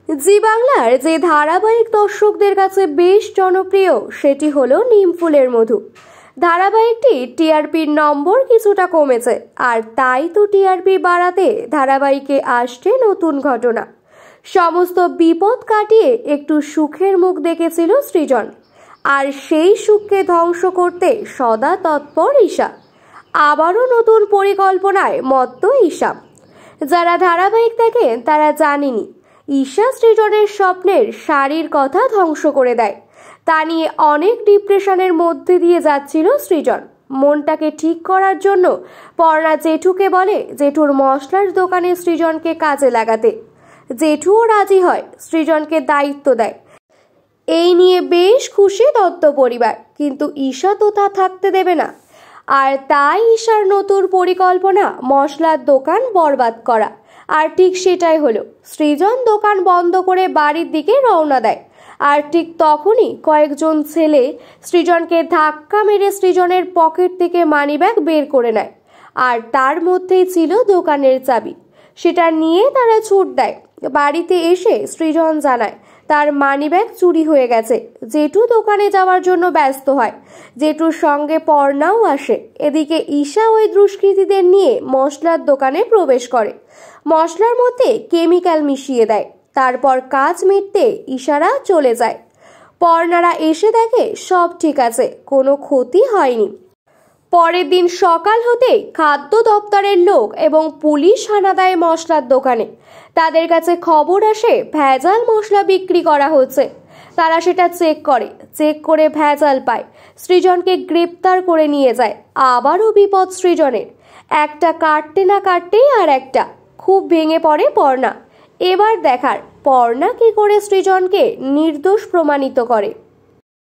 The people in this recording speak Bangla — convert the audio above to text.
জি বাংলার যে ধারাবাহিক দর্শকদের কাছে বেশ জনপ্রিয় সেটি হলো নিমফুলের মধু। ধারাবাহিকটি টিআরপির নম্বর কিছুটা কমেছে, আর তাই তো টিআরপি বাড়াতে ধারাবাহিকে আসছে নতুন ঘটনা। সমস্ত বিপদ কাটিয়ে একটু সুখের মুখ দেখেছিল সৃজন, আর সেই সুখকে ধ্বংস করতে সদা তৎপর ঈশা। আবারও নতুন পরিকল্পনায় মত্ত ঈশা। যারা ধারাবাহিক দেখেন তারা জানেনি ঈশা সৃজনের স্বপ্নের শাড়ির কথা ধ্বংস করে দেয়। তা নিয়ে অনেক ডিপ্রেশনের মধ্যে দিয়ে যাচ্ছিল সৃজন। মনটাকে ঠিক করার জন্য পর্ণা জেঠুকে বলে জেঠুর মশলার দোকানে সৃজনকে কাজে লাগাতে। জেঠুও রাজি হয়, সৃজনকে দায়িত্ব দেয়। এই নিয়ে বেশ খুশি দত্ত পরিবার, কিন্তু ঈশা তো তা থাকতে দেবে না। আর তাই ঈশার নতুন পরিকল্পনা মশলার দোকান বরবাদ করা। আর ঠিক সেটাই হলো। সৃজন দোকান বন্ধ করে বাড়ির দিকে রওনা দেয়, আর ঠিক তখনই কয়েকজন ছেলে সৃজনকে ধাক্কা মেরে সৃজনের পকেট থেকে মানিব্যাগ বের করে নেয়, আর তার মধ্যেই ছিল দোকানের চাবি। সেটা নিয়ে তারা ছুট দেয়। বাড়িতে এসে সৃজন জানায় তার মানিব্যাগ চুরি হয়ে গেছে। জেঠু দোকানে যাওয়ার জন্য ব্যস্ত হয়। জেঠুর সঙ্গে পর্ণাও আসে। এদিকে ঈশা ওই দুষ্কৃতীদের নিয়ে মশলার দোকানে প্রবেশ করে। মশলার মধ্যে কেমিক্যাল মিশিয়ে দেয়। তারপর কাজ মিটতে ঈশারা চলে যায়। পর্ণারা এসে দেখে সব ঠিক আছে, কোনো ক্ষতি হয়নি। পরের দিন সকাল হতেই খাদ্য দপ্তরের লোক এবং পুলিশ হানা দেয় মশলার দোকানে। তাদের কাছে খবর আসে ভেজাল মশলা বিক্রি করা হচ্ছে। তারা সেটা চেক করে ভেজাল পায়। সৃজনকে গ্রেপ্তার করে নিয়ে যায়। আবারও বিপদ সৃজনের। একটা কাটতে না কাটতেই আর একটা। খুব ভেঙে পড়ে পর্ণা। এবার দেখার পর্ণা কি করে সৃজনকে নির্দোষ প্রমাণিত করে।